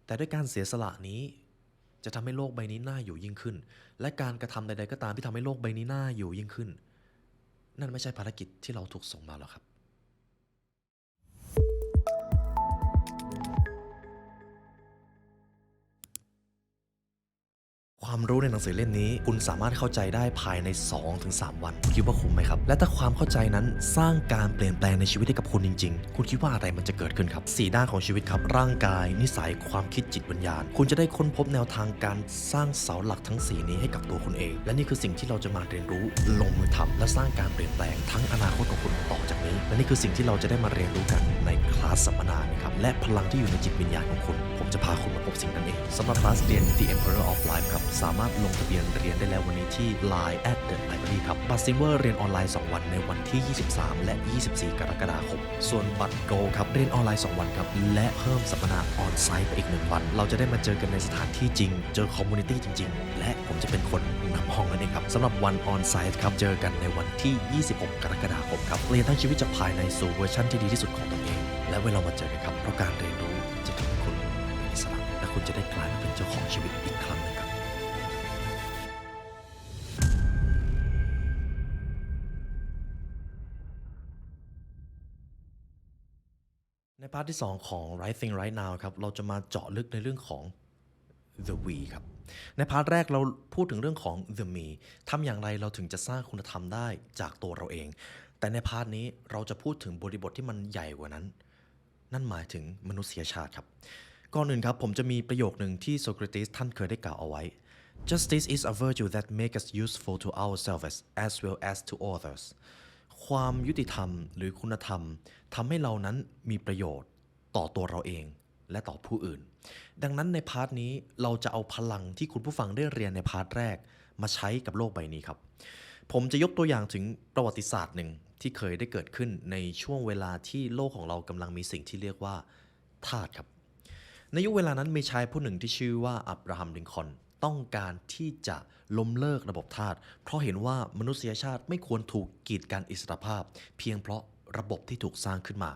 แต่ด้วยการเสียสละนี้จะทำให้โลกใบนี้น่าอยู่ยิ่งขึ้นและการกระทำใดๆก็ตามที่ทำให้โลกใบนี้น่าอยู่ยิ่งขึ้นนั่นไม่ใช่ภารกิจที่เราถูกส่งมาหรอกครับ ความรู้ในหนังสือเล่มนี้คุณสามารถเข้าใจได้ภายใน 2-3 วันคุณคิดว่าคุ้มไหมครับและถ้าความเข้าใจนั้นสร้างการเปลี่ยนแปลงในชีวิตให้กับคุณจริงๆคุณคิดว่าอะไรมันจะเกิดขึ้นครับ4ด้านของชีวิตครับร่างกายนิสัยความคิดจิตวิญญาณคุณจะได้ค้นพบแนวทางการสร้างเสาหลักทั้ง4นี้ให้กับตัวคุณเองและนี่คือสิ่งที่เราจะมาเรียนรู้ลงมือทำและสร้างการเปลี่ยนแปลงทั้งอนาคตของคุณต่อจากนี้และนี่คือสิ่งที่เราจะได้มาเรียนรู้กันในคลาสสัมมนานะครับและพลังที่อยู่ในจิตวิญญาณของคุณผมจะพาคุณมาพบสิ่งนั้นเองสำหรับคลาสเรียน The Emperor of Life ครับสามารถลงทะเบียนเรียนได้แล้ววันนี้ที่ Line @The Library ครับบัตรซิลเวอร์เรียนออนไลน์2วันในวันที่23และ24กรกฎาคมส่วนบัตรโกลด์ครับเรียนออนไลน์2วันครับและเพิ่มสัมมนาออนไซต์ไปอีก1วันเราจะได้มาเจอกันในสถานที่จริงเจอคอมมูนิตี้จริงๆและผมจะเป็นคนนำห้องนั่นเองครับสำหรับวันออนไซต์ครับเจอกันในวันที่26กรกฎาคมครับเรียนทั้งชีวิตจากภายในสู่เวอร์ชันที่ดีที่สุดของตัวเองและเวลามาเจอกันครับเพราะการเรียนรู้จะทำให้คุณเป็นอิสระและคุณจะได้กลายมาเป็นเจ้าของชีวิตอีกครั้งหนึ่งครับในพาร์ทที่2ของ Right Thing Right Now ครับเราจะมาเจาะลึกในเรื่องของ The We ครับในพาร์ทแรกเราพูดถึงเรื่องของ The Me ทำอย่างไรเราถึงจะสร้างคุณธรรมได้จากตัวเราเองแต่ในพาร์ทนี้เราจะพูดถึงบริบทที่มันใหญ่กว่านั้นนั่นหมายถึงมนุษยชาติครับก่อนอื่นครับผมจะมีประโยคหนึ่งที่โซเครติสท่านเคยได้กล่าวเอาไว้ Justice is a virtue that makes us useful to ourselves as well as to others ความยุติธรรมหรือคุณธรรมทำให้เรานั้นมีประโยชน์ต่อตัวเราเองและต่อผู้อื่นดังนั้นในพาร์ทนี้เราจะเอาพลังที่คุณผู้ฟังได้เรียนในพาร์ทแรกมาใช้กับโลกใบนี้ครับผมจะยกตัวอย่างถึงประวัติศาสตร์หนึ่งที่เคยได้เกิดขึ้นในช่วงเวลาที่โลกของเรากำลังมีสิ่งที่เรียกว่าทาสครับในยุคเวลานั้นมีชายผู้หนึ่งที่ชื่อว่าอับราฮัมลินคอล์นต้องการที่จะล้มเลิกระบบทาสเพราะเห็นว่ามนุษยชาติไม่ควรถูกกีดกันอิสรภาพเพียงเพราะระบบที่ถูกสร้างขึ้นมา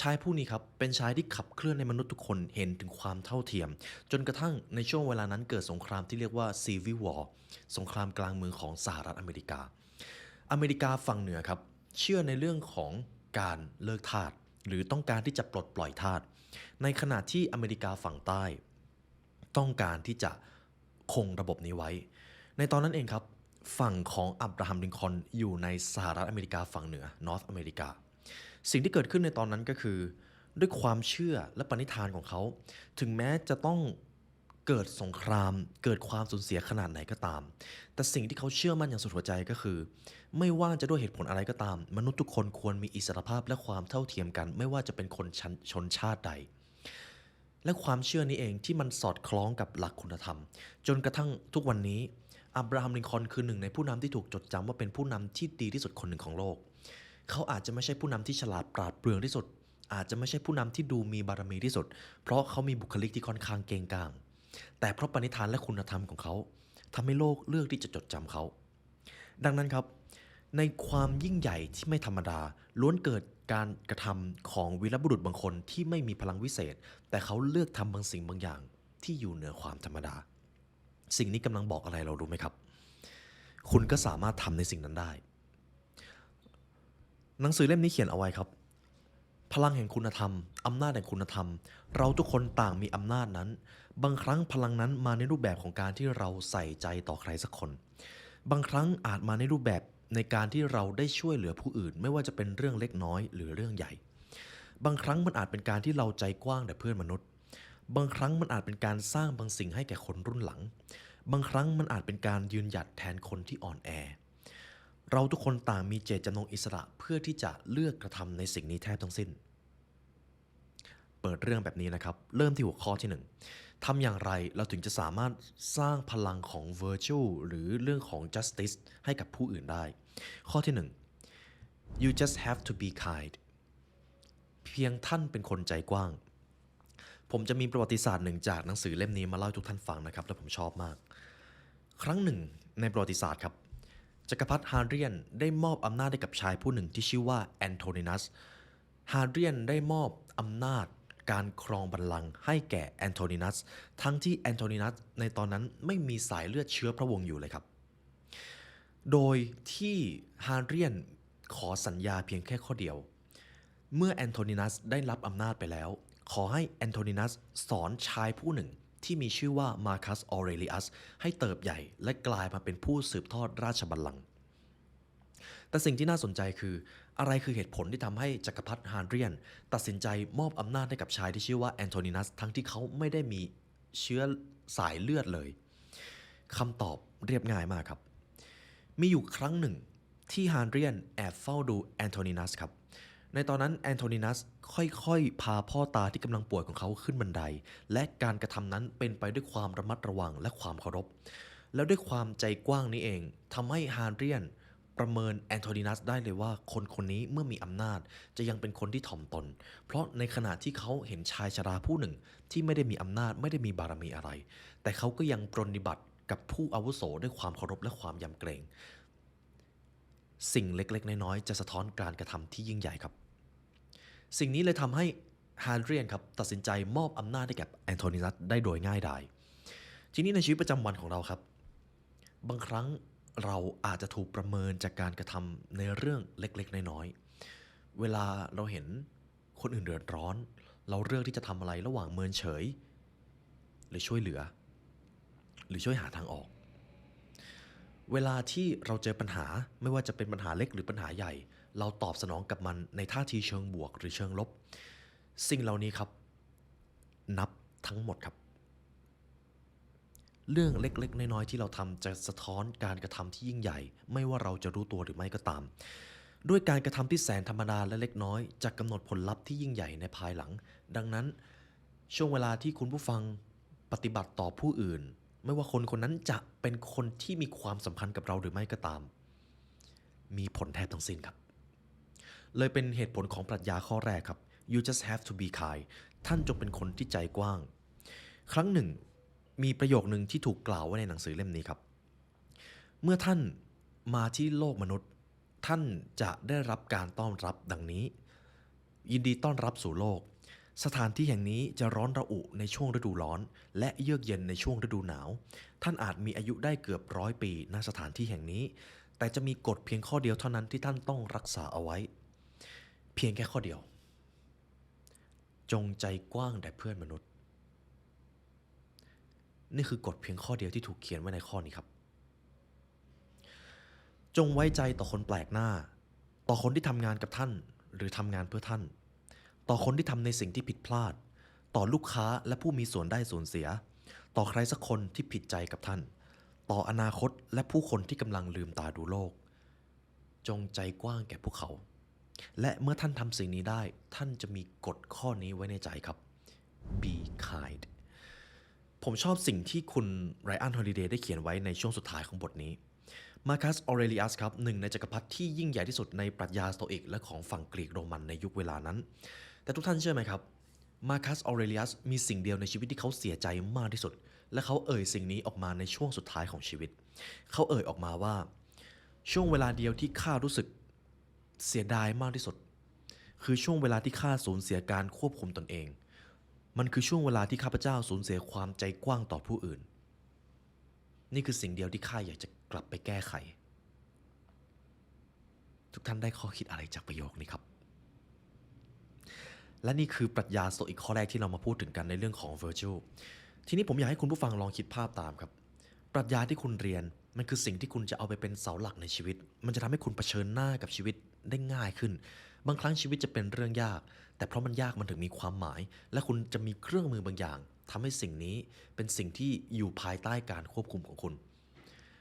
ชายผู้นี้ครับเป็นชายที่ขับเคลื่อนในมนุษย์ทุกคนเห็นถึงความเท่าเทียมจนกระทั่งในช่วงเวลานั้นเกิดสงครามที่เรียกว่า Civil War สงครามกลางเมืองของสหรัฐอเมริกาอเมริกาฝั่งเหนือครับเชื่อในเรื่องของการเลิกทาสหรือต้องการที่จะปลดปล่อยทาสในขณะที่อเมริกาฝั่งใต้ต้องการที่จะคงระบบนี้ไว้ในตอนนั้นเองครับฝั่งของอับราฮัมลินคอล์นอยู่ในสหรัฐอเมริกาฝั่งเหนือนอร์ทอเมริกาสิ่งที่เกิดขึ้นในตอนนั้นก็คือด้วยความเชื่อและปณิธานของเขาถึงแม้จะต้องเกิดสงครามเกิดความสูญเสียขนาดไหนก็ตามแต่สิ่งที่เขาเชื่อมั่นอย่างสุดหัวใจก็คือไม่ว่าจะด้วยเหตุผลอะไรก็ตามมนุษย์ทุกคนควรมีอิสรภาพและความเท่าเทียมกันไม่ว่าจะเป็นคนชนชาติใด และความเชื่อนี้เองที่มันสอดคล้องกับหลักคุณธรรมจนกระทั่งทุกวันนี้อับราฮัมลินคอล์นคือหนึ่งในผู้นำที่ถูกจดจำว่าเป็นผู้นำที่ดีที่สุดคนหนึ่งของโลกเขาอาจจะไม่ใช่ผู้นำที่ฉลาดปราดเปรื่องที่สุดอาจจะไม่ใช่ผู้นำที่ดูมีบารมีที่สุดเพราะเขามีบุคลิกที่ค่อนข้างเก่งกาจแต่เพราะปณิธานและคุณธรรมของเขาทำให้โลกเลือกที่จะจดจำเขาดังนั้นครับในความยิ่งใหญ่ที่ไม่ธรรมดาล้วนเกิดการกระทำของวีรบุรุษบางคนที่ไม่มีพลังวิเศษแต่เขาเลือกทำบางสิ่งบางอย่างที่อยู่เหนือความธรรมดาสิ่งนี้กำลังบอกอะไรเรารู้ไหมครับคุณก็สามารถทำในสิ่งนั้นได้หนังสือเล่มนี้เขียนเอาไว้ครับพลังแห่งคุณธรรมอำนาจแห่งคุณธรรมเราทุกคนต่างมีอำนาจนั้นบางครั้งพลังนั้นมาในรูปแบบของการที่เราใส่ใจต่อใครสักคนบางครั้งอาจมาในรูปแบบในการที่เราได้ช่วยเหลือผู้อื่นไม่ว่าจะเป็นเรื่องเล็กน้อยหรือเรื่องใหญ่บางครั้งมันอาจเป็นการที่เราใจกว้างแต่เพื่อนมนุษย์บางครั้งมันอาจเป็นการสร้างบางสิ่งให้แก่คนรุ่นหลังบางครั้งมันอาจเป็นการยืนหยัดแทนคนที่อ่อนแอเราทุกคนต่างมีเจตจำนงอิสระเพื่อที่จะเลือกกระทำในสิ่งนี้แทบทั้งสิ้นเปิดเรื่องแบบนี้นะครับเริ่มที่หัวข้อที่1ทำอย่างไรเราถึงจะสามารถสร้างพลังของ virtue หรือเรื่องของ justice ให้กับผู้อื่นได้ข้อที่1 you just have to be kind เพียงท่านเป็นคนใจกว้างผมจะมีประวัติศาสตร์หนึ่งจากหนังสือเล่มนี้มาเล่าให้ทุกท่านฟังนะครับและผมชอบมากครั้งหนึ่งในประวัติศาสตร์ครับจักรพรรดิฮาเดรียนได้มอบอำนาจให้กับชายผู้หนึ่งที่ชื่อว่าแอนโทนินัสฮาเดรียนได้มอบอำนาจ การครองบัลลังก์ให้แก่แอนโทนินัสทั้งที่แอนโทนินัสในตอนนั้นไม่มีสายเลือดเชื้อพระวงศ์อยู่เลยครับโดยที่ฮาเรียนขอสัญญาเพียงแค่ข้อเดียวเมื่อแอนโทนินัสได้รับอำนาจไปแล้วขอให้แอนโทนินัสสอนชายผู้หนึ่งที่มีชื่อว่ามาคัสออเรลิอัสให้เติบใหญ่และกลายมาเป็นผู้สืบทอดราชบัลลังก์แต่สิ่งที่น่าสนใจคืออะไรคือเหตุผลที่ทำให้จักรพรรดิฮาเรียนตัดสินใจมอบอำนาจให้กับชายที่ชื่อว่าแอนโทนินัสทั้งที่เขาไม่ได้มีเชื้อสายเลือดเลยคำตอบเรียบง่ายมากครับมีอยู่ครั้งหนึ่งที่ฮาเรียนแอบเฝ้าดูแอนโทนินัสครับในตอนนั้นแอนโทนินัสค่อยๆพาพ่อตาที่กำลังป่วยของเขาขึ้นบันไดและการกระทำนั้นเป็นไปด้วยความระมัดระวังและความเคารพแล้วด้วยความใจกว้างนี้เองทำให้ฮาเรียนประเมินแอนโทนินัสได้เลยว่าคนคนนี้เมื่อมีอำนาจจะยังเป็นคนที่ถ่อมตนเพราะในขณะที่เขาเห็นชายชราผู้หนึ่งที่ไม่ได้มีอำนาจไม่ได้มีบารมีอะไรแต่เขาก็ยังปรนนิบัติกับผู้อาวุโสด้วยความเคารพและความยำเกรงสิ่งเล็กๆน้อยๆจะสะท้อนการกระทำที่ยิ่งใหญ่ครับสิ่งนี้เลยทำให้ฮาเรียนครับตัดสินใจมอบอำนาจให้กับแอนโทนินัสได้โดยง่ายดายทีนี้ในชีวิตประจำวันของเราครับบางครั้งเราอาจจะถูกประเมินจากการกระทำในเรื่องเล็กๆน้อยๆเวลาเราเห็นคนอื่นเดือดร้อนเราเลือกที่จะทำอะไรระหว่างเมินเฉยหรือช่วยเหลือหรือช่วยหาทางออกเวลาที่เราเจอปัญหาไม่ว่าจะเป็นปัญหาเล็กหรือปัญหาใหญ่เราตอบสนองกับมันในท่าทีเชิงบวกหรือเชิงลบสิ่งเหล่านี้ครับนับทั้งหมดครับเรื่องเล็กๆน้อยๆที่เราทำจะสะท้อนการกระทำที่ยิ่งใหญ่ไม่ว่าเราจะรู้ตัวหรือไม่ก็ตามด้วยการกระทำที่แสนธรรมดาและเล็กน้อยจะกำหนดผลลัพธ์ที่ยิ่งใหญ่ในภายหลังดังนั้นช่วงเวลาที่คุณผู้ฟังปฏิบัติต่อผู้อื่นไม่ว่าคนคนนั้นจะเป็นคนที่มีความสัมพันธ์กับเราหรือไม่ก็ตามมีผลแทบทั้งสิ้นครับเลยเป็นเหตุผลของปรัชญาข้อแรกครับ you just have to be kind ท่านจงเป็นคนที่ใจกว้างครั้งหนึ่งมีประโยคนึงที่ถูกกล่าวไว้ในหนังสือเล่มนี้ครับเมื่อท่านมาที่โลกมนุษย์ท่านจะได้รับการต้อนรับดังนี้ยินดีต้อนรับสู่โลกสถานที่แห่งนี้จะร้อนระอุในช่วงฤดูร้อนและเยือกเย็นในช่วงฤดูหนาวท่านอาจมีอายุได้เกือบ100 ปีณสถานที่แห่งนี้แต่จะมีกฎเพียงข้อเดียวเท่านั้นที่ท่านต้องรักษาเอาไว้เพียงแค่ข้อเดียวจงใจกว้างแด่เพื่อนมนุษย์นี่คือกฎเพียงข้อเดียวที่ถูกเขียนไว้ในข้อนี้ครับจงไว้ใจต่อคนแปลกหน้าต่อคนที่ทำงานกับท่านหรือทำงานเพื่อท่านต่อคนที่ทำในสิ่งที่ผิดพลาดต่อลูกค้าและผู้มีส่วนได้ส่วนเสียต่อใครสักคนที่ผิดใจกับท่านต่ออนาคตและผู้คนที่กำลังลืมตาดูโลกจงใจกว้างแก่พวกเขาและเมื่อท่านทำสิ่งนี้ได้ท่านจะมีกฎข้อนี้ไว้ในใจครับ be kind ผมชอบสิ่งที่คุณไรอันฮอลิเดย์ได้เขียนไว้ในช่วงสุดท้ายของบทนี้มาคัสออเรลิอัสครับหนึ่งในจักรพรรดิที่ยิ่งใหญ่ที่สุดในปรัชญาสโตอิกและของฝั่งกรีกโรมันในยุคเวลานั้นแต่ทุกท่านเชื่อไหมครับมาคัสออเรลิอัสมีสิ่งเดียวในชีวิตที่เขาเสียใจมากที่สุดและเขาเอ่ยสิ่งนี้ออกมาในช่วงสุดท้ายของชีวิตเขาเอ่ยออกมาว่าช่วงเวลาเดียวที่ข้ารู้สึกเสียดายมากที่สุดคือช่วงเวลาที่ข้าสูญเสียการควบคุมตนเองมันคือช่วงเวลาที่ข้าพเจ้าสูญเสียความใจกว้างต่อผู้อื่นนี่คือสิ่งเดียวที่ข้าอยากจะกลับไปแก้ไขทุกท่านได้ข้อคิดอะไรจากประโยคนี้ครับและนี่คือปรัชญาสโตอิกข้อแรกที่เรามาพูดถึงกันในเรื่องของ virtue ทีนี้ผมอยากให้คุณผู้ฟังลองคิดภาพตามครับปรัชญาที่คุณเรียนมันคือสิ่งที่คุณจะเอาไปเป็นเสาหลักในชีวิตมันจะทำให้คุณเผชิญหน้ากับชีวิตได้ง่ายขึ้นบางครั้งชีวิตจะเป็นเรื่องยากแต่เพราะมันยากมันถึงมีความหมายและคุณจะมีเครื่องมือบางอย่างทำให้สิ่งนี้เป็นสิ่งที่อยู่ภายใต้การควบคุมของคุณ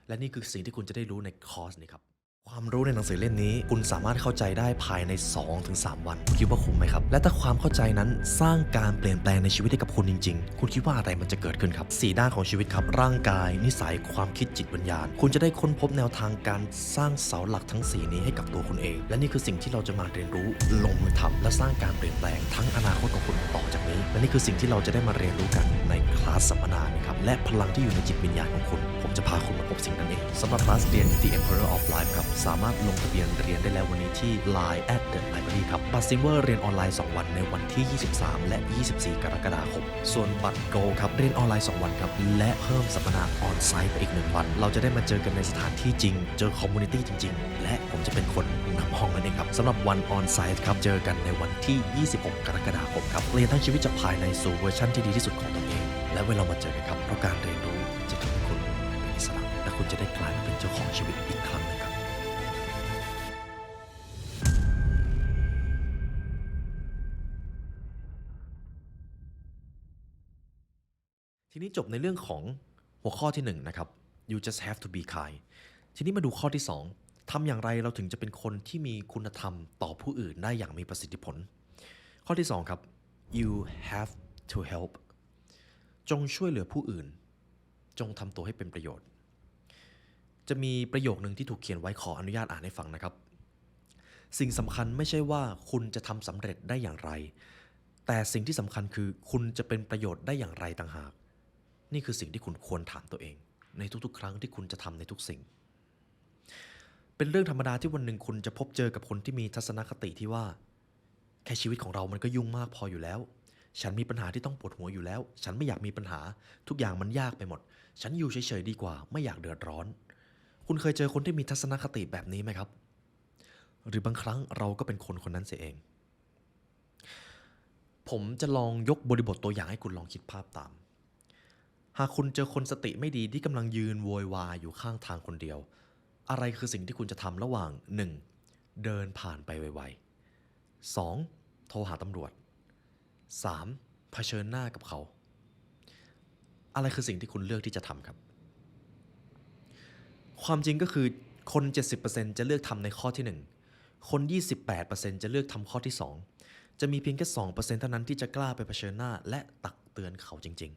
และนี่คือสิ่งที่คุณจะได้รู้ในคอร์สนี้ครับความรู้ในหนังสือเล่มนี้คุณสามารถเข้าใจได้ภายใน 2-3 วันคุณคิดว่าคุ้มไหมครับและถ้าความเข้าใจนั้นสร้างการเปลี่ยนแปลงในชีวิตให้กับคุณจริงๆคุณคิดว่าอะไรมันจะเกิดขึ้นครับ4ด้านของชีวิตครับร่างกายนิสัยความคิดจิตวิญญาณคุณจะได้ค้นพบแนวทางการสร้างเสาหลักทั้ง4นี้ให้กับตัวคุณเองและนี่คือสิ่งที่เราจะมาเรียนรู้ลงมือทำและสร้างการเปลี่ยนแปลงทั้งอนาคตของคุณต่อจากนี้และนี่คือสิ่งที่เราจะได้มาเรียนรู้กันในค คลาสสัมมนานะครับและพลังที่อยู่ในจิตวิญญาณของคุณผมจะพาคุณมาพบสิ่งนั้นเองสำหรับคลาสเรียน The Emperor of Life ครับสามารถลงทะเบียนเรียนได้แล้ววันนี้ที่ Line @TheLibrary ครับบัตรซิลเวอร์เรียนออนไลน์2วันในวันที่23และ24กรกฎาคมส่วนบัตรโกลด์ครับเรียนออนไลน์2วันครับและเพิ่มสัมมนาออนไซต์ไปอีก1วันเราจะได้มาเจอกันในสถานที่จริงเจอคอมมูนิตี้จริงๆและผมจะเป็นคนนำห้องนั่นเองครับสำหรับวันออนไซต์ครับเจอกันในวันที่26กรกฎาคมครับเรียนทั้งชีวิตจากภายในสู่เวอร์ชันที่ดีที่สุดของตนเองและเวลามาเจอกันครับเพราะการเรียนรู้จะทำให้คุณเป็นอิสระและคุณจะได้กลายมาเป็นเจ้าของชีวิตอีกครั้งหนึงครับทีนี้จบในเรื่องของหัวข้อที่1นะครับ you just have to be kind ทีนี้มาดูข้อที่2ทำอย่างไรเราถึงจะเป็นคนที่มีคุณธรรมต่อผู้อื่นได้อย่างมีประสิทธิผลข้อที่2ครับ you have to help จงช่วยเหลือผู้อื่นจงทำตัวให้เป็นประโยชน์จะมีประโยคนึงที่ถูกเขียนไว้ขออนุญาตอ่านให้ฟังนะครับสิ่งสำคัญไม่ใช่ว่าคุณจะทำสำเร็จได้อย่างไรแต่สิ่งที่สำคัญคือคุณจะเป็นประโยชน์ได้อย่างไรต่างหากนี่คือสิ่งที่คุณควรถามตัวเองในทุกๆครั้งที่คุณจะทำในทุกสิ่งเป็นเรื่องธรรมดาที่วันหนึ่งคุณจะพบเจอกับคนที่มีทัศนคติที่ว่าแค่ชีวิตของเรามันก็ยุ่งมากพออยู่แล้วฉันมีปัญหาที่ต้องปวดหัวอยู่แล้วฉันไม่อยากมีปัญหาทุกอย่างมันยากไปหมดฉันอยู่เฉยๆดีกว่าไม่อยากเดือดร้อนคุณเคยเจอคนที่มีทัศนคติแบบนี้ไหมครับหรือบางครั้งเราก็เป็นคนคนนั้นเสียเองผมจะลองยกบริบทตัวอย่างให้คุณลองคิดภาพตามหากคุณเจอคนสติไม่ดีที่กำลังยืนโวยวายอยู่ข้างทางคนเดียวอะไรคือสิ่งที่คุณจะทำระหว่าง 1. เดินผ่านไปไวๆ 2. โทรหาตำรวจ 3. เผชิญหน้ากับเขาอะไรคือสิ่งที่คุณเลือกที่จะทำครับความจริงก็คือคน 70% จะเลือกทำในข้อที่ 1คน 28% จะเลือกทำข้อที่ 2จะมีเพียงแค่ 2% เท่านั้นที่จะกล้าไปเผชิญหน้าและตักเตือนเขาจริง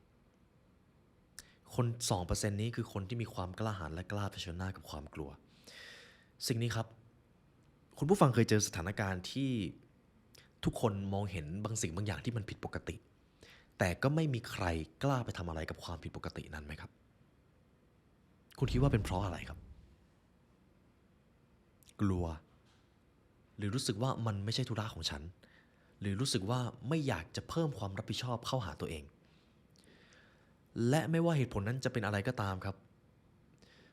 ๆคน 2% นี้คือคนที่มีความกล้าหาญและกล้าเผชิญหน้ากับความกลัวสิ่งนี้ครับคุณผู้ฟังเคยเจอสถานการณ์ที่ทุกคนมองเห็นบางสิ่งบางอย่างที่มันผิดปกติแต่ก็ไม่มีใครกล้าไปทำอะไรกับความผิดปกตินั้นไหมครับคุณคิดว่าเป็นเพราะอะไรครับกลัวหรือรู้สึกว่ามันไม่ใช่ธุระของฉันหรือรู้สึกว่าไม่อยากจะเพิ่มความรับผิดชอบเข้าหาตัวเองและไม่ว่าเหตุผลนั้นจะเป็นอะไรก็ตามครับ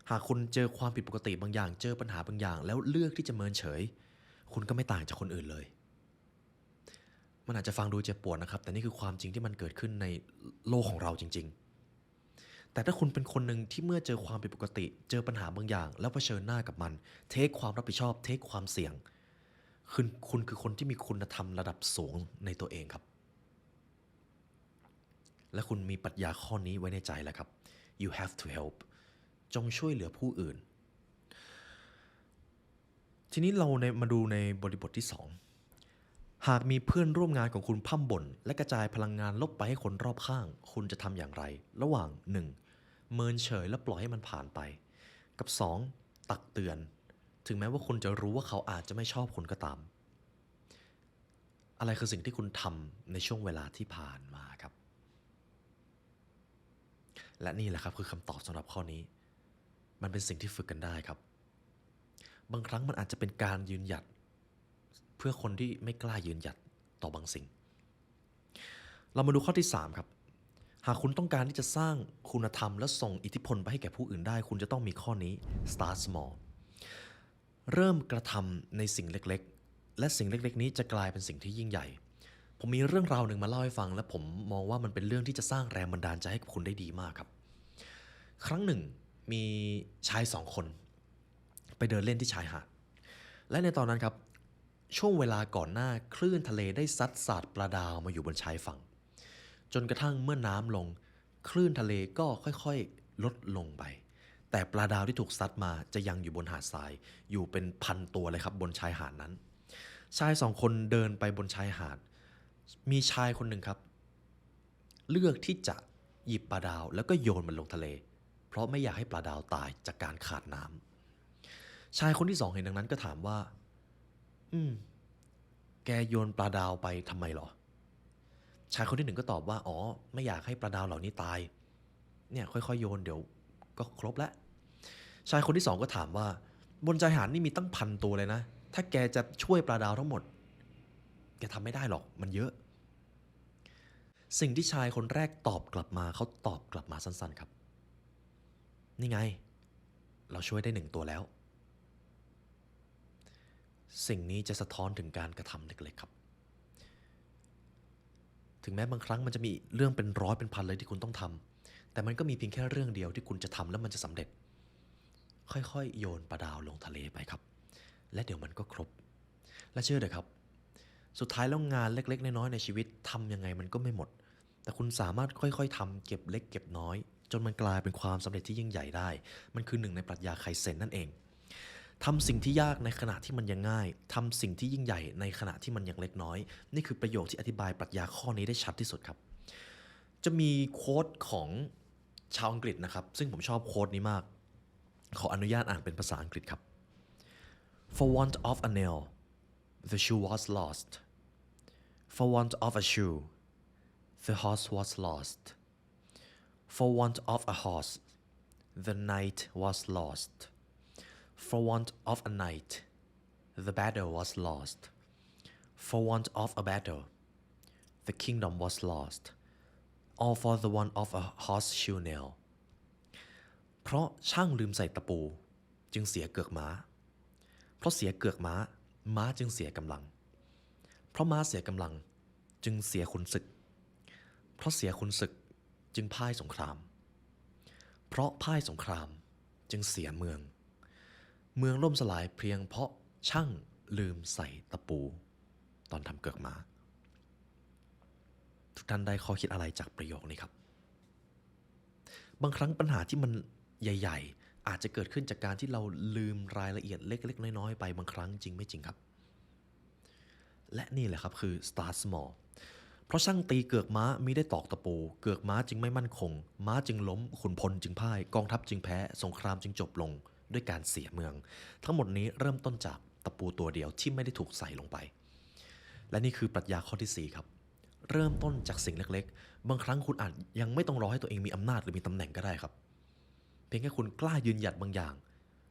หากคุณเจอความผิดปกติบางอย่างเจอปัญหาบางอย่างแล้วเลือกที่จะเมินเฉยคุณก็ไม่ต่างจากคนอื่นเลยมันอาจจะฟังดูเจ็บปวดนะครับแต่นี่คือความจริงที่มันเกิดขึ้นในโลกของเราจริงๆแต่ถ้าคุณเป็นคนหนึ่งที่เมื่อเจอความผิดปกติเจอปัญหาบางอย่างแล้วเผชิญหน้ากับมันเทคความรับผิดชอบเทคความเสี่ยงคุณคือคนที่มีคุณธรรมระดับสูงในตัวเองครับและคุณมีปรัชญาข้อนี้ไว้ในใจแล้วครับ you have to help จงช่วยเหลือผู้อื่นทีนี้เรามาดูในบริบทที่2หากมีเพื่อนร่วมงานของคุณพร่ำบ่นและกระจายพลังงานลบไปให้คนรอบข้างคุณจะทำอย่างไรระหว่าง 1. เมินเฉยและปล่อยให้มันผ่านไปกับ 2. ตักเตือนถึงแม้ว่าคุณจะรู้ว่าเขาอาจจะไม่ชอบคุณก็ตามอะไรคือสิ่งที่คุณทำในช่วงเวลาที่ผ่านมาครับและนี่แหละครับคือคำตอบสำหรับข้อนี้มันเป็นสิ่งที่ฝึกกันได้ครับบางครั้งมันอาจจะเป็นการยืนหยัดเพื่อคนที่ไม่กล้ายืนหยัดต่อบางสิ่งเรามาดูข้อที่3ครับหากคุณต้องการที่จะสร้างคุณธรรมและส่งอิทธิพลไปให้แก่ผู้อื่นได้คุณจะต้องมีข้อนี้ start small เริ่มกระทำในสิ่งเล็กๆและสิ่งเล็กๆนี้จะกลายเป็นสิ่งที่ยิ่งใหญ่ผมมีเรื่องราวหนึ่งมาเล่าให้ฟังและผมมองว่ามันเป็นเรื่องที่จะสร้างแรงบันดาลใจให้กับคุณได้ดีมากครับครั้งหนึ่งมีชาย2คนไปเดินเล่นที่ชายหาดและในตอนนั้นครับช่วงเวลาก่อนหน้าคลื่นทะเลได้ซัดสาดปลาดาวมาอยู่บนชายฝั่งจนกระทั่งเมื่อน้ำลงคลื่นทะเลก็ค่อยๆลดลงไปแต่ปลาดาวที่ถูกซัดมาจะยังอยู่บนหาดทรายอยู่เป็นพันตัวเลยครับบนชายหาดนั้นชาย2คนเดินไปบนชายหาดมีชายคนหนึ่งครับเลือกที่จะหยิบปลาดาวแล้วก็โยนมันลงทะเลเพราะไม่อยากให้ปลาดาวตายจากการขาดน้ำชายคนที่2เห็นดังนั้นก็ถามว่าแกโยนปลาดาวไปทำไมหรอ ชายคนที่หนึ่งก็ตอบว่าอ๋อไม่อยากให้ปลาดาวเหล่านี้ตายเนี่ยค่อยๆโยนเดี๋ยวก็ครบแล้วชายคนที่สองก็ถามว่าบนชายหาดนี่มีตั้ง1,000 ตัวเลยนะถ้าแกจะช่วยปลาดาวทั้งหมดแกทำไม่ได้หรอกมันเยอะสิ่งที่ชายคนแรกตอบกลับมาเขาตอบกลับมาสั้นๆครับนี่ไงเราช่วยได้1 ตัวแล้วสิ่งนี้จะสะท้อนถึงการกระทำเล็กๆครับถึงแม้บางครั้งมันจะมีเรื่องเป็นร้อยเป็นพันเลยที่คุณต้องทำแต่มันก็มีเพียงแค่เรื่องเดียวที่คุณจะทำแล้วมันจะสำเร็จค่อยๆโยนปลาดาวลงทะเลไปครับและเดี๋ยวมันก็ครบและเชื่อเถอะครับสุดท้ายแล้วงานเล็กๆน้อยๆในชีวิตทำยังไงมันก็ไม่หมดแต่คุณสามารถค่อยๆทำเก็บเล็กเก็บน้อยจนมันกลายเป็นความสำเร็จที่ยิ่งใหญ่ได้มันคือหนึ่งในปรัชญาไคเซ็นนั่นเองทำสิ่งที่ยากในขณะที่มันยังง่ายทำสิ่งที่ยิ่งใหญ่ในขณะที่มันยังเล็กน้อยนี่คือประโยคที่อธิบายปรัชญาข้อนี้ได้ชัดที่สุดครับจะมีโค้ดของชาวอังกฤษนะครับซึ่งผมชอบโค้ดนี้มากขออนุญาตอ่านเป็นภาษาอังกฤษครับ For want of a nail the shoe was lost For want of a shoe the horse was lost For want of a horse the knight was lost For want of a knight the battle was lost For want of a battle the kingdom was lost all for the want of a horseshoe nail เพราะช่างลืมใส่ตะปูจึงเสียเกือกม้าเพราะเสียเกือกม้าม้าจึงเสียกำลังเพราะม้าเสียกำลังจึงเสียขุนศึกเพราะเสียขุนศึกจึงพ่ายสงครามเพราะพ่ายสงครามจึงเสียเมืองเมืองล่มสลายเพียงเพราะช่างลืมใส่ตะปูตอนทำเกือกม้าทุกท่านได้ข้อคิดอะไรจากประโยคนี้ครับบางครั้งปัญหาที่มันใหญ่ๆอาจจะเกิดขึ้นจากการที่เราลืมรายละเอียดเล็กๆน้อยๆไปบางครั้งจริงไม่จริงครับและนี่แหละครับคือ start small เพราะช่างตีเกือกม้ามิได้ตอกตะปูเกือกม้าจึงไม่มั่นคงม้าจึงล้มขุนพลจึงพ่ายกองทัพจึงแพ้สงครามจึงจบลงด้วยการเสียเมืองทั้งหมดนี้เริ่มต้นจากตะปูตัวเดียวที่ไม่ได้ถูกใส่ลงไปและนี่คือปรัชญาข้อที่4ครับเริ่มต้นจากสิ่งเล็กๆบางครั้งคุณอาจยังไม่ต้องรอให้ตัวเองมีอำนาจหรือมีตำแหน่งก็ได้ครับเพียงแค่คุณกล้ายืนหยัดบางอย่าง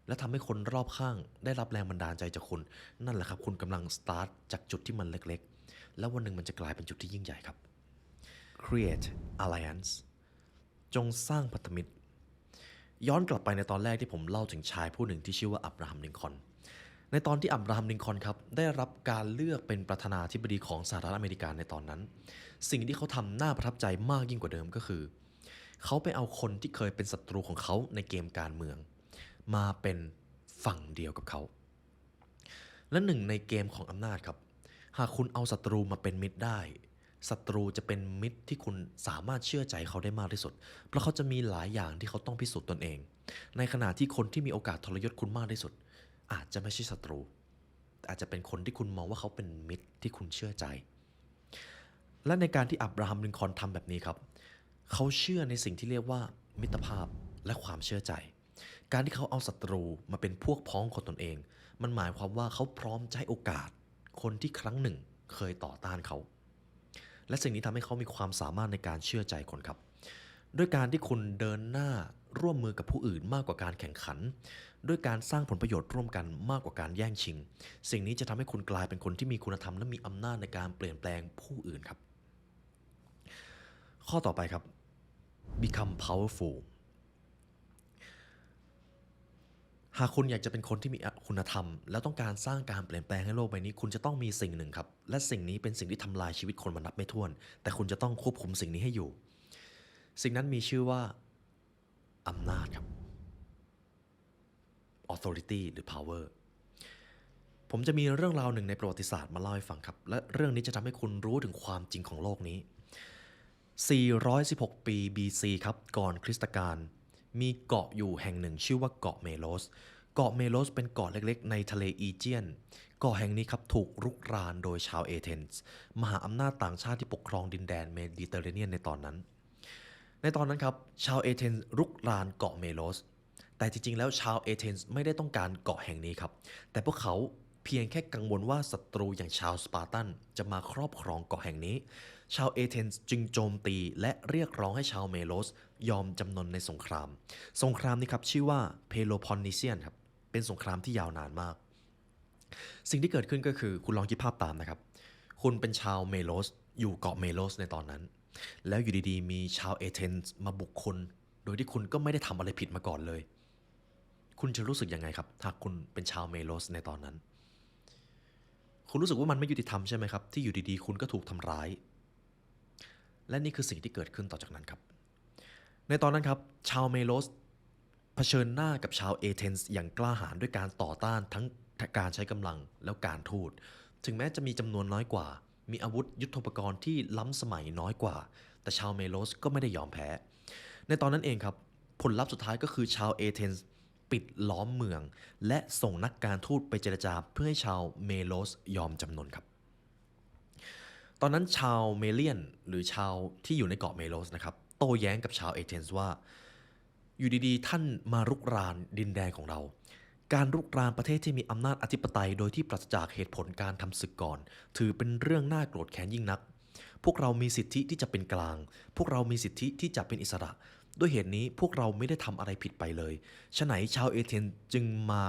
และทำให้คนรอบข้างได้รับแรงบันดาลใจจากคุณนั่นแหละครับคุณกำลังสตาร์ทจากจุดที่มันเล็กๆแล้ววันหนึ่งมันจะกลายเป็นจุดที่ยิ่งใหญ่ครับ Create alliance จงสร้างพันธมิตรย้อนกลับไปในตอนแรกที่ผมเล่าถึงชายผู้หนึ่งที่ชื่อว่าอับราฮัมลิงคอล์นในตอนที่อับราฮัมลิงคอล์นครับได้รับการเลือกเป็นประธานาธิบดีของสหรัฐอเมริกาในตอนนั้นสิ่งที่เขาทำน่าประทับใจมากยิ่งกว่าเดิมก็คือเขาไปเอาคนที่เคยเป็นศัตรูของเขาในเกมการเมืองมาเป็นฝั่งเดียวกับเขาและหนึ่งในเกมของอำนาจครับหากคุณเอาศัตรูมาเป็นมิตรได้ศัตรูจะเป็นมิตรที่คุณสามารถเชื่อใจเขาได้มากที่สุดเพราะเขาจะมีหลายอย่างที่เขาต้องพิสูจน์ตนเองในขณะที่คนที่มีโอกาสทรยศคุณมากที่สุดอาจจะไม่ใช่ศัตรูอาจจะเป็นคนที่คุณมองว่าเขาเป็นมิตรที่คุณเชื่อใจและในการที่อับราฮัมลินคอล์นทำแบบนี้ครับเขาเชื่อในสิ่งที่เรียกว่ามิตรภาพและความเชื่อใจการที่เขาเอาศัตรูมาเป็นพวกพ้องของตนเองมันหมายความว่าเขาพร้อมจะให้โอกาสคนที่ครั้งหนึ่งเคยต่อต้านเขาและสิ่งนี้ทำให้เขามีความสามารถในการเชื่อใจคนครับด้วยการที่คุณเดินหน้าร่วมมือกับผู้อื่นมากกว่าการแข่งขันด้วยการสร้างผลประโยชน์ร่วมกันมากกว่าการแย่งชิงสิ่งนี้จะทำให้คุณกลายเป็นคนที่มีคุณธรรมและมีอำนาจในการเปลี่ยนแปลงผู้อื่นครับข้อต่อไปครับ become powerful หากคุณอยากจะเป็นคนที่มีคุณธรรมแล้วต้องการสร้างการเปลี่ยนแปลงให้โลกใบนี้คุณจะต้องมีสิ่งหนึ่งครับและสิ่งนี้เป็นสิ่งที่ทำลายชีวิตคนมานับไม่ถ้วนแต่คุณจะต้องควบคุมสิ่งนี้ให้อยู่สิ่งนั้นมีชื่อว่าอำนาจครับ authority หรือ power ผมจะมีเรื่องราวหนึ่งในประวัติศาสตร์มาเล่าให้ฟังครับและเรื่องนี้จะทำให้คุณรู้ถึงความจริงของโลกนี้416 ปี BC ครับก่อนคริสตกาลมีเกาะอยู่แห่งหนึ่งชื่อว่าเกาะเมโลสเกาะเมโลสเป็นเกาะเล็กๆในทะเลอีเจียนเกาะแห่งนี้ครับถูกรุกรานโดยชาวเอเธนส์มหาอำนาจต่างชาติที่ปกครองดินแดนเมดิเตอร์เรเนียนในตอนนั้นครับชาวเอเธนส์รุกรานเกาะเมโลสแต่จริงๆแล้วชาวเอเธนส์ไม่ได้ต้องการเกาะแห่งนี้ครับแต่พวกเขาเพียงแค่กังวลว่าศัตรูอย่างชาวสปาร์ตันจะมาครอบครองเกาะแห่งนี้ ชาวเอเธนส์จึงโจมตีและเรียกร้องให้ชาวเมโลสยอมจำนนในสงครามนี้ครับชื่อว่าเพโลพอนนีเซียนครับเป็นสงครามที่ยาวนานมากสิ่งที่เกิดขึ้นก็คือคุณลองคิดภาพตามนะครับคุณเป็นชาวเมโลสอยู่เกาะเมโลสในตอนนั้นแล้วอยู่ดีๆมีชาวเอเธนส์มาบุกคุณโดยที่คุณก็ไม่ได้ทำอะไรผิดมาก่อนเลยคุณจะรู้สึกยังไงครับหากคุณเป็นชาวเมโลสในตอนนั้นคุณรู้สึกว่ามันไม่ยุติธรรมใช่ไหมครับที่อยู่ดีๆคุณก็ถูกทำร้ายและนี่คือสิ่งที่เกิดขึ้นต่อจากนั้นครับในตอนนั้นครับชาวเมโลสเผชิญหน้ากับชาวเอเธนส์อย่างกล้าหาญด้วยการต่อต้านทั้งการใช้กำลังแล้วการทูตถึงแม้จะมีจำนวนน้อยกว่ามีอาวุธยุทโธปกรณ์ที่ล้ำสมัยน้อยกว่าแต่ชาวเมโลสก็ไม่ได้ยอมแพ้ในตอนนั้นเองครับผลลัพธ์สุดท้ายก็คือชาวเอเธนส์ปิดล้อมเมืองและส่งนักการทูตไปเจรจาเพื่อให้ชาวเมโลสยอมจำนนครับ ตอนนั้นชาวเมเลียนหรือชาวที่อยู่ในเกาะเมโลสนะครับโต้แย้งกับชาวเอเธนส์ว่าอยู่ดีๆท่านมารุกรานดินแดนของเราการรุกรานประเทศที่มีอำนาจอธิปไตยโดยที่ปราศจากเหตุผลการทำศึกก่อนถือเป็นเรื่องน่าโกรธแค้นยิ่งนักพวกเรามีสิทธิที่จะเป็นกลางพวกเรามีสิทธิที่จะเป็นอิสระด้วยเหตุนี้พวกเราไม่ได้ทำอะไรผิดไปเลยฉะไหนชาวเอเธนจึงมา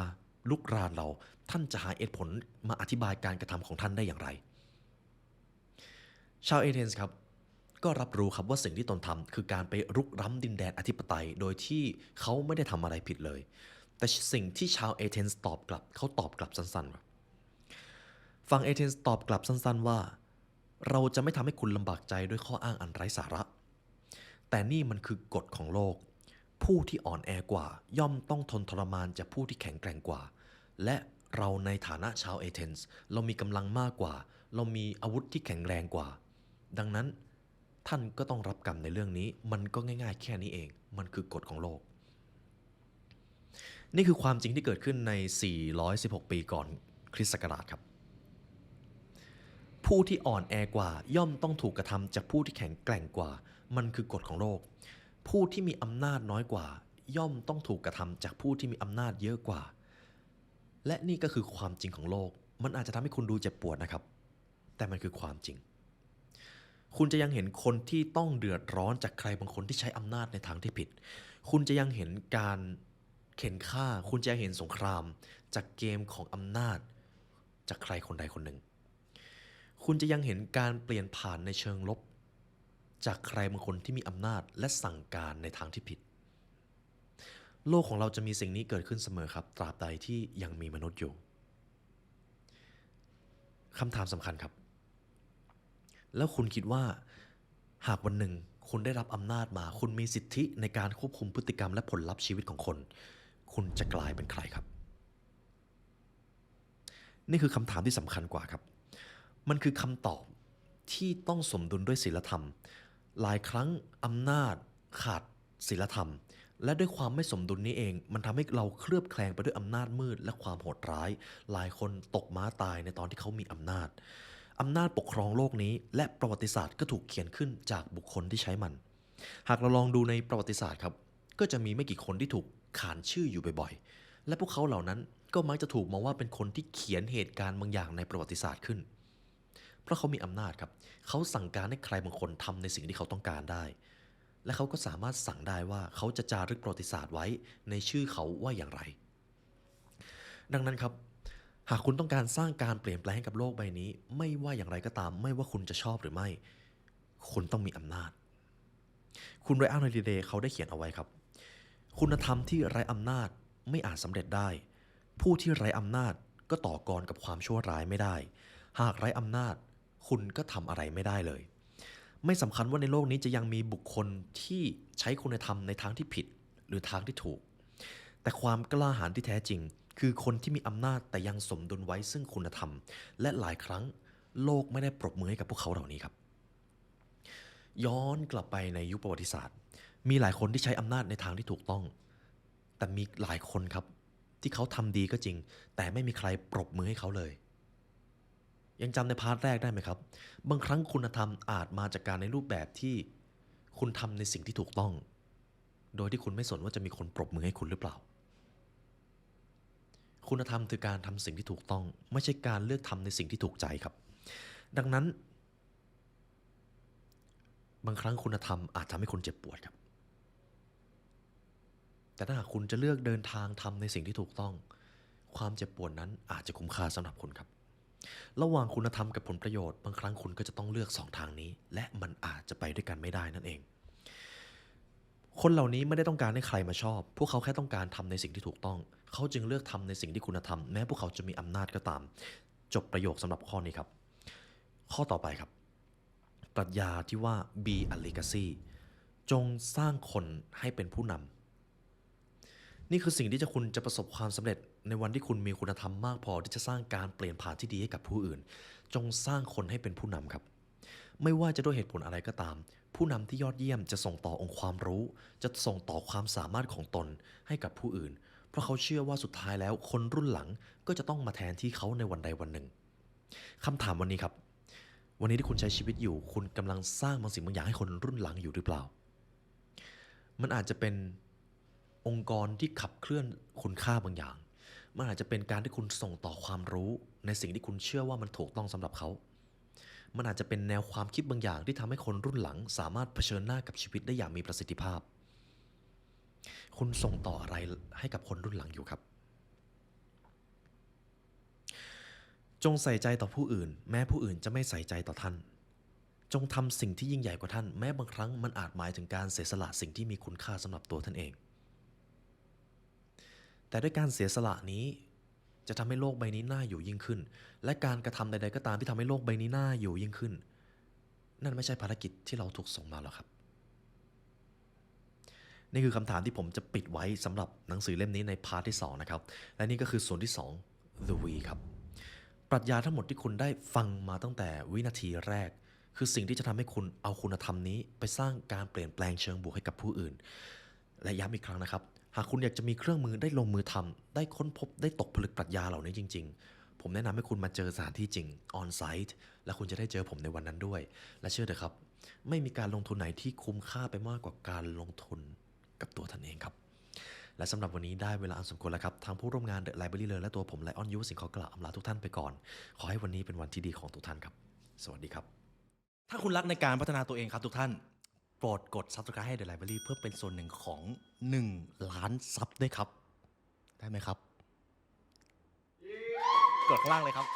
รุกรานเราท่านจะหาเหตุผลมาอธิบายการกระทำของท่านได้อย่างไร ชาวเอเธนส์ครับก็รับรู้ครับว่าสิ่งที่ตนทำคือการไปรุกร้ำดินแดนอธิปไตยโดยที่เขาไม่ได้ทำอะไรผิดเลยแต่สิ่งที่ชาวเอเธนส์ตอบกลับเขาตอบกลับสั้นๆว่าฝั่งเอเธนส์ตอบกลับสั้นๆว่าเราจะไม่ทำให้คุณลำบากใจด้วยข้ออ้างอันไร้สาระแต่นี่มันคือกฎของโลกผู้ที่อ่อนแอกว่าย่อมต้องทนทรมานจากผู้ที่แข็งแกร่งกว่าและเราในฐานะชาวเอเธนส์เรามีกำลังมากกว่าเรามีอาวุธที่แข็งแรงกว่า ดังนั้นท่านก็ต้องรับกรรมในเรื่องนี้มันก็ง่ายๆแค่นี้เองมันคือกฎของโลกนี่คือความจริงที่เกิดขึ้นใน 416 ปีก่อนคริสต์ศักราชครับผู้ที่อ่อนแอกว่าย่อมต้องถูกกระทำจากผู้ที่แข็งแกร่งกว่ามันคือกฎของโลกผู้ที่มีอำนาจน้อยกว่าย่อมต้องถูกกระทำจากผู้ที่มีอำนาจเยอะกว่าและนี่ก็คือความจริงของโลกมันอาจจะทำให้คุณดูเจ็บปวดนะครับแต่มันคือความจริง คุณจะยังเห็นคนที่ต้องเดือดร้อนจากใครบางคนที่ใช้อำนาจในทางที่ผิด คุณจะยังเห็นการเข็นฆ่า คุณจะยังเห็นสงครามจากเกมของอำนาจจากใครคนใดคนหนึ่ง คุณจะยังเห็นการเปลี่ยนผ่านในเชิงลบจากใครบางคนที่มีอำนาจและสั่งการในทางที่ผิด โลกของเราจะมีสิ่งนี้เกิดขึ้นเสมอครับตราบใดที่ยังมีมนุษย์อยู่คำถามสำคัญครับ แล้วคุณคิดว่าหากวันหนึ่งคุณได้รับอำนาจมาคุณมีสิทธิในการควบคุมพฤติกรรมและผลลัพธ์ชีวิตของคนคุณจะกลายเป็นใครครับนี่คือคำถามที่สำคัญกว่าครับมันคือคำตอบที่ต้องสมดุลด้วยศีลธรรมหลายครั้งอำนาจขาดศีลธรรมและด้วยความไม่สมดุลนี้เองมันทำให้เราเคลือบแคลงไปด้วยอำนาจมืดและความโหดร้ายหลายคนตกม้าตายในตอนที่เขามีอำนาจ อำนาจปกครองโลกนี้และประวัติศาสตร์ก็ถูกเขียนขึ้นจากบุคคลที่ใช้มัน หากเราลองดูในประวัติศาสตร์ครับ ก็จะมีไม่กี่คนที่ถูกขานชื่ออยู่บ่อยๆ และพวกเขาเหล่านั้นก็มักจะถูกมองว่าเป็นคนที่เขียนเหตุการณ์บางอย่างในประวัติศาสตร์ขึ้น เพราะเขามีอำนาจครับ เขาสั่งการให้ใครบางคนทำในสิ่งที่เขาต้องการได้ และเขาก็สามารถสั่งได้ว่าเขาจะจารึกประวัติศาสตร์ไว้ในชื่อเขาว่าอย่างไร ดังนั้นครับ หากคุณต้องการสร้างการเปลี่ยนแปลงให้กับโลกใบนี้ไม่ว่าอย่างไรก็ตามไม่ว่าคุณจะชอบหรือไม่คุณต้องมีอำนาจคุณไรอันฮอลิเดย์เขาได้เขียนเอาไว้ครับคุณธรรมที่ไร้อำนาจไม่อาจสำเร็จได้ผู้ที่ไร้อำนาจก็ต่อกรกับความชั่วร้ายไม่ได้หากไร้อำนาจคุณก็ทำอะไรไม่ได้เลยไม่สำคัญว่าในโลกนี้จะยังมีบุคคลที่ใช้คุณธรรมในทางที่ผิดหรือทางที่ถูกแต่ความกล้าหาญที่แท้จริงคือคนที่มีอำนาจแต่ยังสมดุลไว้ซึ่งคุณธรรมและหลายครั้งโลกไม่ได้ปรบมือให้กับพวกเขาเหล่านี้ครับย้อนกลับไปในยุคประวัติศาสตร์มีหลายคนที่ใช้อำนาจในทางที่ถูกต้องแต่มีหลายคนครับที่เขาทำดีก็จริงแต่ไม่มีใครปรบมือให้เขาเลยยังจำในพาร์ทแรกได้ไหมครับบางครั้งคุณธรรมอาจมาจากการในรูปแบบที่คุณทำในสิ่งที่ถูกต้องโดยที่คุณไม่สนว่าจะมีคนปรบมือให้คุณหรือเปล่า คุณธรรมคือการทำสิ่งที่ถูกต้องไม่ใช่การเลือกทำในสิ่งที่ถูกใจครับดังนั้น บางครั้งคุณธรรมอาจทำให้คุณเจ็บปวดครับแต่ถ้าหากคุณจะเลือกเดินทางทำในสิ่งที่ถูกต้องความเจ็บปวดนั้นอาจจะคุ้มค่าสำหรับคุณครับระหว่างคุณธรรมกับผลประโยชน์บางครั้งคุณก็จะต้องเลือกสองทางนี้และมันอาจจะไปด้วยกันไม่ได้นั่นเองคนเหล่านี้ไม่ได้ต้องการให้ใครมาชอบพวกเขาแค่ต้องการทำในสิ่งที่ถูกต้องเขาจึงเลือกทำในสิ่งที่คุณธรรมแม้พวกเขาจะมีอำนาจก็ตามจบประโยคสำหรับข้อนี้ครับข้อต่อไปครับปรัชญาที่ว่า be a legacy จงสร้างคนให้เป็นผู้นำนี่คือสิ่งที่คุณจะประสบความสำเร็จในวันที่คุณมีคุณธรรมมากพอที่จะสร้างการเปลี่ยนผ่านที่ดีให้กับผู้อื่นจงสร้างคนให้เป็นผู้นำครับไม่ว่าจะด้วยเหตุผลอะไรก็ตามผู้นำที่ยอดเยี่ยมจะส่งต่อองค์ความรู้จะส่งต่อความสามารถของตนให้กับผู้อื่นเพราะเขาเชื่อว่าสุดท้ายแล้วคนรุ่นหลังก็จะต้องมาแทนที่เขาในวันใดวันหนึ่งคำถามวันนี้ครับวันนี้ที่คุณใช้ชีวิตอยู่คุณกำลังสร้างบางสิ่งบางอย่างให้คนรุ่นหลังอยู่หรือเปล่ามันอาจจะเป็นองค์กรที่ขับเคลื่อนคุณค่าบางอย่างมันอาจจะเป็นการที่คุณส่งต่อความรู้ในสิ่งที่คุณเชื่อว่ามันถูกต้องสำหรับเขามันอาจจะเป็นแนวความคิดบางอย่างที่ทำให้คนรุ่นหลังสามารถเผชิญหน้ากับชีวิตได้อย่างมีประสิทธิภาพคุณส่งต่ออะไรให้กับคนรุ่นหลังอยู่ครับจงใส่ใจต่อผู้อื่นแม้ผู้อื่นจะไม่ใส่ใจต่อท่านจงทำสิ่งที่ยิ่งใหญ่กว่าท่านแม้บางครั้งมันอาจหมายถึงการเสียสละสิ่งที่มีคุณค่าสำหรับตัวท่านเองแต่ด้วยการเสียสละนี้จะทำให้โลกใบนี้น่าอยู่ยิ่งขึ้นและการกระทำใดๆก็ตามที่ทำให้โลกใบนี้น่าอยู่ยิ่งขึ้นนั่นไม่ใช่ภารกิจที่เราถูกส่งมาหรอกครับนี่คือคำถามที่ผมจะปิดไว้สำหรับหนังสือเล่มนี้ในพาร์ทที่2นะครับและนี่ก็คือส่วนที่2 The We ครับปรัชญาทั้งหมดที่คุณได้ฟังมาตั้งแต่วินาทีแรกคือสิ่งที่จะทำให้คุณเอาคุณธรรมนี้ไปสร้างการเปลี่ยนแปลงเชิงบวกให้กับผู้อื่นและย้ำอีกครั้งนะครับหากคุณอยากจะมีเครื่องมือได้ลงมือทำได้ค้นพบได้ตกผลึกปรัชญาเหล่านี้จริงๆผมแนะนำให้คุณมาเจอสถานที่จริง on site และคุณจะได้เจอผมในวันนั้นด้วยและเชื่อเถอะครับไม่มีการลงทุนไหนที่คุ้มค่าไปมากกว่าการลงทุนกับตัวท่านเองครับและสำหรับวันนี้ได้เวลาอันสมควรแล้วครับทางผู้ร่วมงาน The Library Learn และตัวผมไลออนยูสิงขอกล่าวอำลาทุกท่านไปก่อนขอให้วันนี้เป็นวันที่ดีของทุกท่านครับสวัสดีครับถ้าคุณรักในการพัฒนาตัวเองครับทุกท่านโปรดกด Subscribe ให้ The Library เพื่อเป็นส่วนหนึ่งของ1 ล้านซับด้วยครับได้ไหมครับกดข้างล่างเลยครับ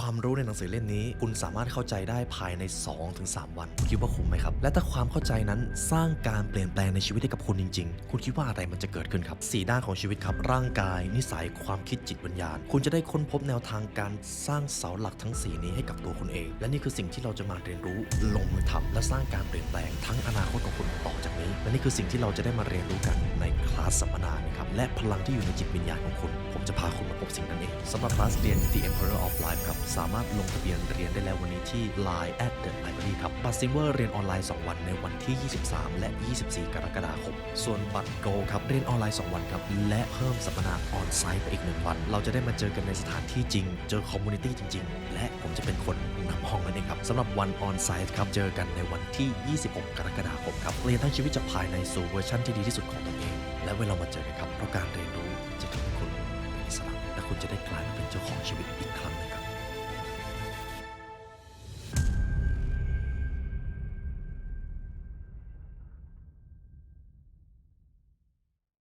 ความรู้ในหนังสือเล่มนี้คุณสามารถเข้าใจได้ภายใน 2-3 วันคุณคิดว่าคุ้มไหมครับและถ้าความเข้าใจนั้นสร้างการเปลี่ยนแปลงในชีวิตให้กับคุณจริงๆคุณคิดว่าอะไรมันจะเกิดขึ้นครับ4ด้านของชีวิตครับร่างกายนิสัยความคิดจิตวิญญาณคุณจะได้ค้นพบแนวทางการสร้างเสาหลักทั้ง4นี้ให้กับตัวคุณเองและนี่คือสิ่งที่เราจะมาเรียนรู้ลงมือทำและสร้างการเปลี่ยนแปลงทั้งอนาคตของคุณต่อจากนี้และนี่คือสิ่งที่เราจะได้มาเรียนรู้กันในคลาสสัมมนานะครับและพลังที่อยู่ในจิตวิญญาณของคุณผมจะพาคุณมาพบสิ่งนั้นเองสำหรับคลาสเรียน The Emperor of Life ครับสามารถลงทะเบียนเรียนได้แล้ววันนี้ที่ Line @The Library ครับบัตรซิลเวอร์เรียนออนไลน์2 วันในวันที่ 23 และ 24 กรกฎาคมส่วนบัตรโกลด์ครับเรียนออนไลน์2 วันครับและเพิ่มสัมมนาออนไซต์ไปอีก1 วันเราจะได้มาเจอกันในสถานที่จริงเจอคอมมูนิตี้จริงๆและผมจะเป็นคนนำห้องนั่นเองครับสำหรับวันออนไซต์ครับเจอกันในวันที่ 26 กรกฎาคมครับเรียนทั้งชีวิตจากภายในสู่เวอร์ชันที่ดีที่สุดของตนเองและเวลามาเจอกันครับเพราะการเรียนรู้จะทำให้คุณเป็นอิสระและคุณจะได้กลายมาเป็นเจ้าของชีวิตอีกครั้งหนึงครับ